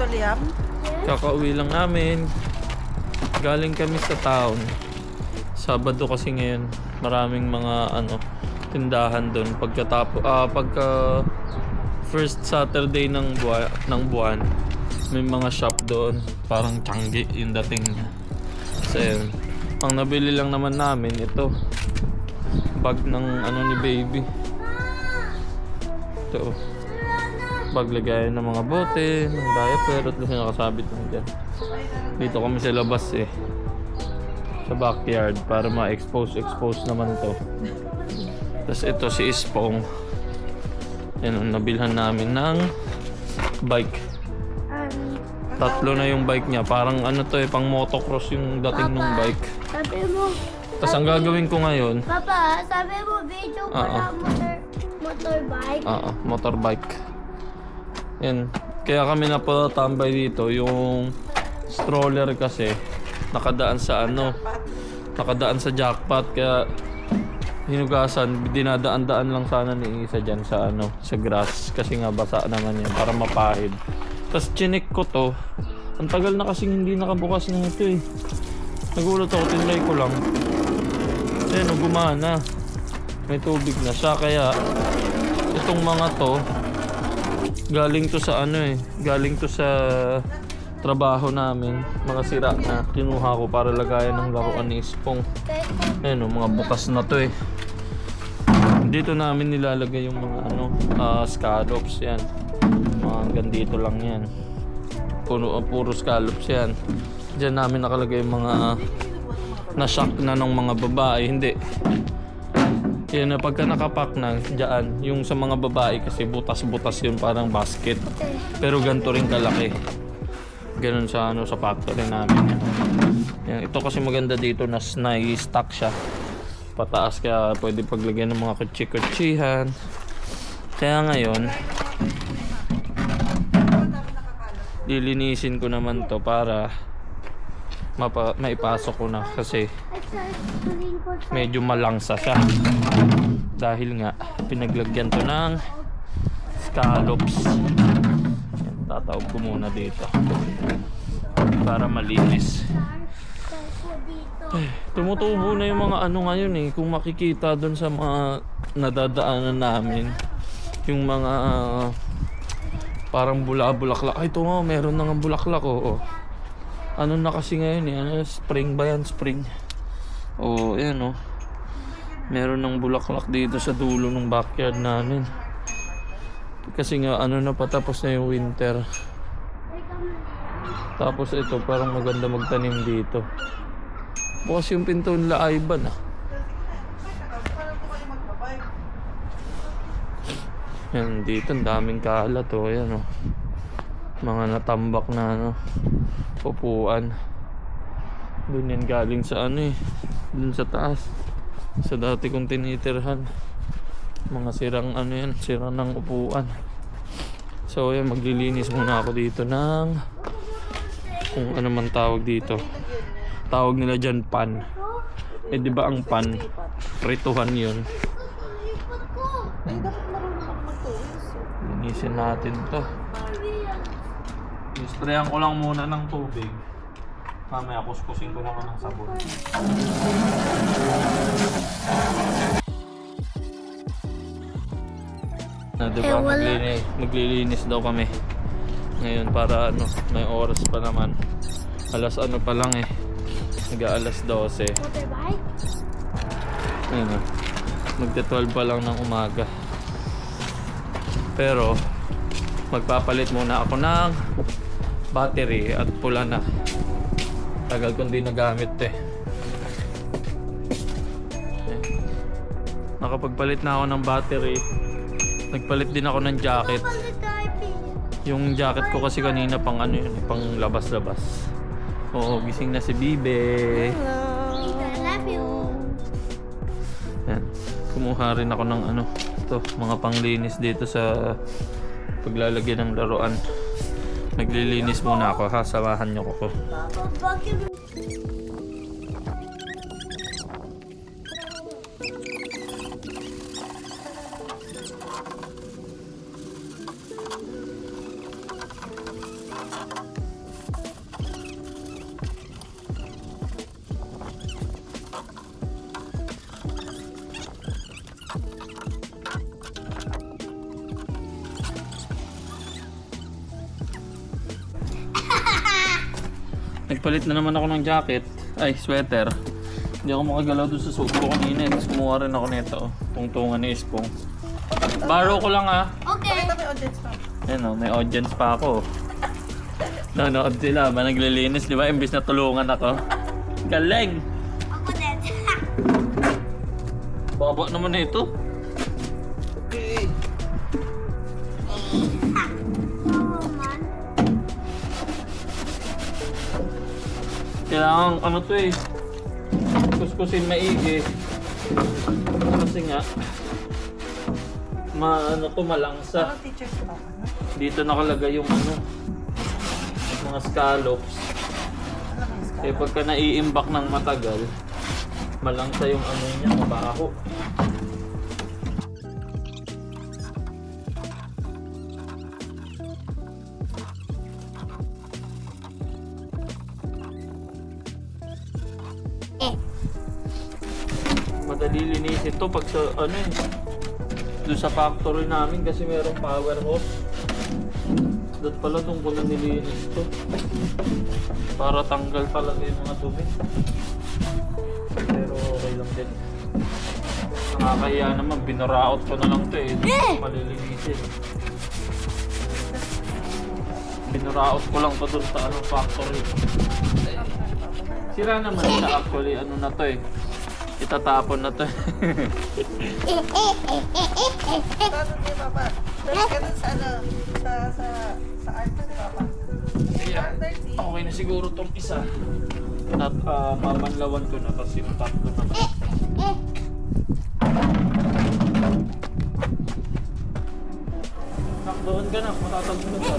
dito, Liam? Kakauwi lang namin. Galing kami sa town. Sabado kasi ngayon. Maraming mga tindahan doon. Pagka first Saturday ng buwan, may mga shop doon. Parang Changi yung dating niya. So yun. Ang nabili lang naman namin ito. Bag ng ni baby. Ito. Paglagayan ng mga bote, ng diaper, at kasi nakasabit lang dyan. Dito kami sa labas sa backyard para ma-expose naman to. Tapos ito si Ispong. Yan, nabilhan namin ng bike. Tatlo na yung bike niya. Parang pang motocross yung dating ng bike. Sabi mo. Tapos ang gagawin ko ngayon, Papa, sabi mo video para motorbike. Motorbike. Yan. Kaya kami napatambay dito. Yung stroller kasi nakadaan sa jackpot. Kaya hinugasan, dinadaan-daan lang sana ni isa dyan sa grass. Kasi nga basa naman yan para mapahid. Tapos chinik ko to. Ang tagal na kasing hindi nakabukas na ito Nagulat ako, tinlay ko lang. Ayan, gumana. May tubig na siya. Kaya itong mga to galing to sa galing to sa trabaho namin. Mga sira na kinuha ko para lagayan ng laruan ni Ispong. Ayan mga bukas na to Dito namin nilalagay yung mga scallops yan. Mga hanggang dito lang yan. Puro scallops yan. Diyan namin nakalagay yung mga na-shock na ng mga babae. Hindi. Yan na pagka nakapack na dyan, yung sa mga babae kasi butas-butas yun parang basket. Pero ganito rin kalaki. Ganun sa factory namin. Yan, ito kasi maganda dito na stock siya. Pataas kaya pwede paglagyan ng mga kutsi-kutsihan. Kaya ngayon, lilinisin ko naman to para maipasok ko na kasi medyo malangsa siya dahil nga pinaglagyan to ng scallops. Yan, tatawag ko muna dito para malinis. Tumutubo na yung mga ngayon kung makikita doon sa mga nadadaanan namin yung mga parang bulaklak. Ay, ito nga, meron na ng bulaklak na kasi ngayon spring ba yan? Spring. Ayan meron ng bulaklak dito sa dulo ng backyard namin. Kasi nga na patapos na yung winter. Tapos ito parang maganda magtanim dito. Bukas yung pinto nila Ivan Yan dito, ang daming kalat Ayan mga natambak na upuan. Doon yan galing sa doon sa taas. Sa dati kong tinitirhan. Mga sirang sirang ng upuan. So yan, maglilinis muna ako dito ng kung ano man tawag dito. Tawag nila dyan pan. Di ba ang pan? Prituhan yun. Linisin natin to. Isprayan ko lang muna ng tubig. Mamaya kuskusin ko naman ng sabon. Diba? Maglilinis daw kami. Ngayon para may oras pa naman. Alas pa lang Nag-aalas 12. Motorbike? Ayun magte-12 pa lang ng umaga. Pero magpapalit muna ako ng battery at pula na. Tagal kong di nagamit Nakapagpalit na ako ng battery. Nagpalit din ako ng jacket. Yung jacket ko kasi kanina pang pang labas-labas. Gising na si Bibe. Hello. I love you. Yan. Kumuha rin ako ng mga panglinis dito sa paglalagyan ng laruan. Naglilinis muna ako samahan niyo ko. Nagpalit na naman ako ng jacket. Ay, sweater. Hindi ako makagalaw doon sa suit ko kanina. Tapos kumuha rin ako nito. Tungtungan ni Ispong. Borrow ko lang ah. Okay. Ayan o, may audience pa ako. Nanood sila ba naglilinis, di ba? Imbis na tulungan ako. Galing! Ako din. Baba naman na ito. Oo, man. Kailangan ano to eh. Kuskusin maigi. Kasi nga, ano to, malangsa. Dito nakalagay yung ano, yung mga scallops. Eh pagka naiimbak ng matagal, malangsa yung ano niya, mabaho. Madali linisin to pag sa ano eh, doon sa factory namin kasi merong power hose. Doon pala doon ko na nilinis to. Para tanggal talaga yung mga dumi. Pero okay lang din. Nakakahiya naman, binuraot ko na lang to eh. Malilinisin. Binuraot ko lang to doon sa anong factory. Sira naman siya actually, ano na to eh. Itatapon na to. Paano di Papa? Dahil ka dun sa ano, sa art si Papa. Ayan. Okay na siguro tong isa. At mamanlawan ko na kasi yung tatlo na. Nakdoon ka na, matatalsunod ka.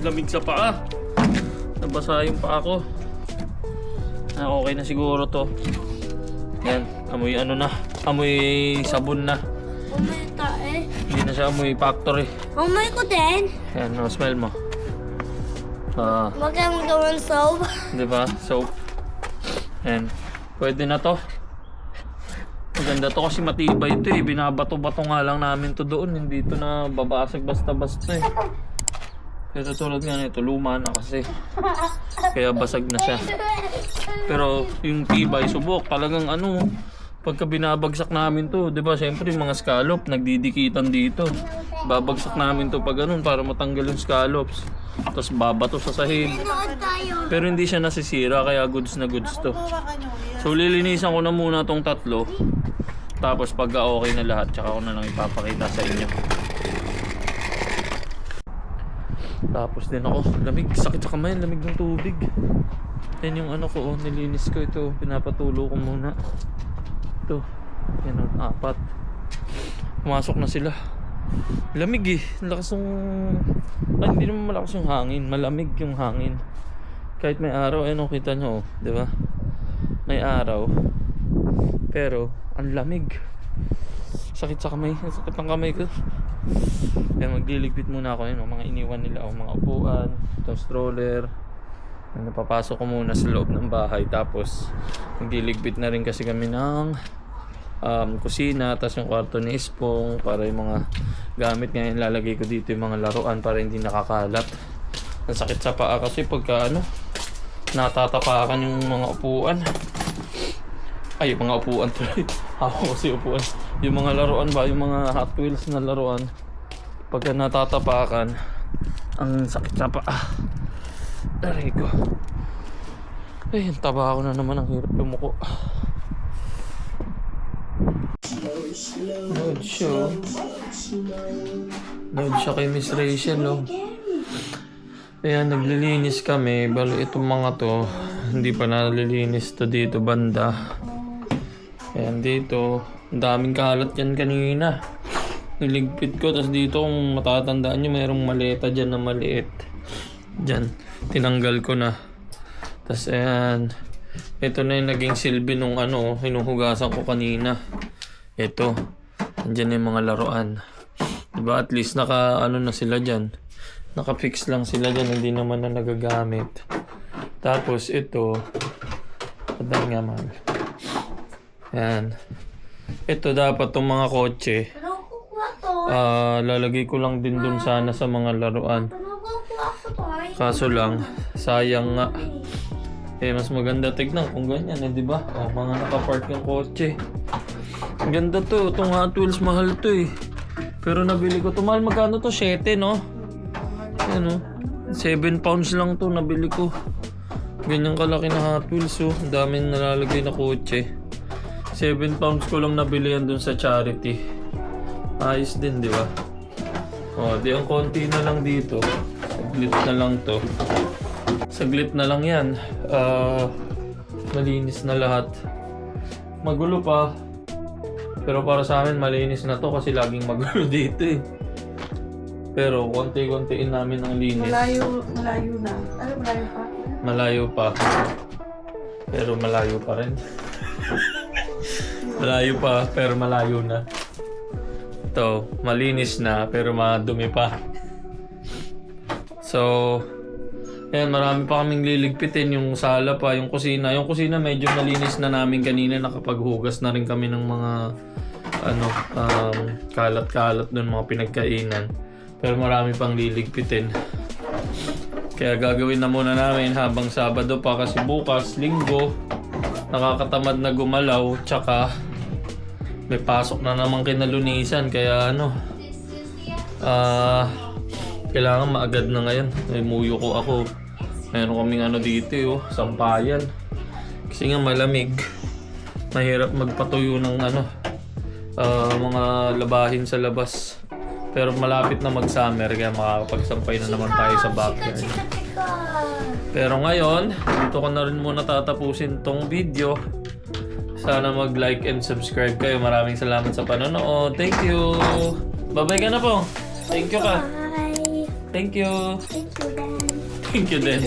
Lamig sa paa. Nabasa yung paa ko. Okay na siguro to. Yan, amoy ano na. Amoy sabon na. Umay ka eh. Hindi na siya amoy factory. Umay ko din. Yan, smell mo. Huwag kang gawin soap. Diba? Soap. Yan. Pwede na to. Maganda to kasi matibay ito eh. Binabato-bato nga lang namin to doon. Hindi to na babasag basta-basta eh. Pero tulad nga nito, luma na kasi. Kaya basag na siya. Pero yung tibay, subok. Talagang ano, pagka binabagsak namin to, di ba? Siyempre yung mga scallop, nagdidikitan dito. Babagsak namin to pag ganun para matanggal yung scallops. Tapos babato sa sahig. Nood tayo. Pero hindi siya nasisira, kaya goods na goods to. Kuha ka niyo yan. So lilinisan ko na muna tong tatlo. Tapos pagka okay na lahat, tsaka ko na lang ipapakita sa inyo. Tapos din ako, lamig, sakit sa kamay, lamig ng tubig. Yan yung ano ko, nilinis ko ito, pinapatulo ko muna. Ito, yan o, 4. Pumasok na sila. Lamig eh, lakas yung... Ay, hindi naman malakas yung hangin, malamig yung hangin. Kahit may araw, ayun o, kita nyo, di ba? May araw. Pero, ang lamig. Sakit sa kamay, sakit ang kamay ko. Kaya magliligpit muna ako yun, mga iniwan nila o mga upuan, itong stroller. Napapasok ko muna sa loob ng bahay. Tapos magliligpit na rin kasi kami ng kusina, tapos yung kwarto ni Ispong para yung mga gamit ngayon lalagay ko dito yung mga laruan para hindi nakakalat. Ang sakit sa paa kasi pagka ano, natatapakan yung mga upuan. Ay, yung mga upuan tuloy. Ako kasi upuan. Yung mga laruan ba, yung mga Hot Wheels na laruan, pagka natatapakan, ang sakit sa paa. Aray ko. Ay, ang taba ko na naman, ang hirap lumuko. Load show. Load siya kay Miss Rachel, oh. Ayan, naglilinis kami. Balo itong mga to, hindi pa nalilinis to dito banda. Ayan dito, ang daming kalat yan kanina. Niligpit ko, tapos dito kung matatandaan nyo, mayroong maleta dyan na maliit. Dyan, tinanggal ko na. Tapos ayan, Ito na yung naging silbi nung ano, hinuhugasan ko kanina. Ito. Andyan na yung mga laruan. Diba? At least naka ano na sila dyan. Naka-fix lang sila dyan. Hindi naman na nagagamit. Tapos ito. Padan nga mahal. Yan. Ito dapat itong mga kotse. Ano kukuha to? Lalagay ko lang din dun sana sa mga laruan. Ano kukuha ko to? Ay, Kaso lang, sayang nga. Eh, mas maganda tignan kung ganyan eh, di ba? Oh, mga nakapark yung kotse. Ang ganda to. Itong Hot Wheels, mahal to eh. Pero nabili ko to. Mahal, magkano to? 7, no? Ano? 7 pounds lang to nabili ko. Ganyan kalaki na Hot Wheels, oh. Ang daming nalalagay na kotse. 7 pounds ko lang nabili yan dun sa charity. Ayos din, di ba? Oh, di ang konti na lang dito. Saglit na lang to. Saglit na lang yan. Malinis na lahat. Magulo pa. Pero para sa amin, malinis na to kasi laging magulo dito eh. Pero konti-kontiin namin ang linis. Malayo na. Ano, malayo pa? Malayo pa. Pero malayo pa rin. Malayo pa, pero malayo na. Ito, malinis na, pero madumi pa. So, ayan, marami pa kaming liligpitin. Yung sala pa, yung kusina. Yung kusina medyo malinis na namin kanina. Nakapaghugas na rin kami ng mga kalat-kalat dun, mga pinagkainan. Pero marami pang liligpitin. Kaya gagawin na muna namin habang Sabado pa kasi bukas, Linggo, nakakatamad na gumalaw. Tsaka may pasok na namang kinalunisan. Kaya kailangan maagad na ngayon. May muyo ko ako. Meron kaming dito sampayan. Kasi nga malamig. Mahirap magpatuyo ng mga labahin sa labas. Pero malapit na mag-summer kaya makakapagsampay na naman tayo sa backyard. Pero ngayon, dito ko na rin muna tatapusin tong video. Sana mag-like and subscribe kayo. Maraming salamat sa panonood. Thank you! Bye-bye ka na po! Thank you ka! Bye. Thank you! Thank you, Dan. Thank you din.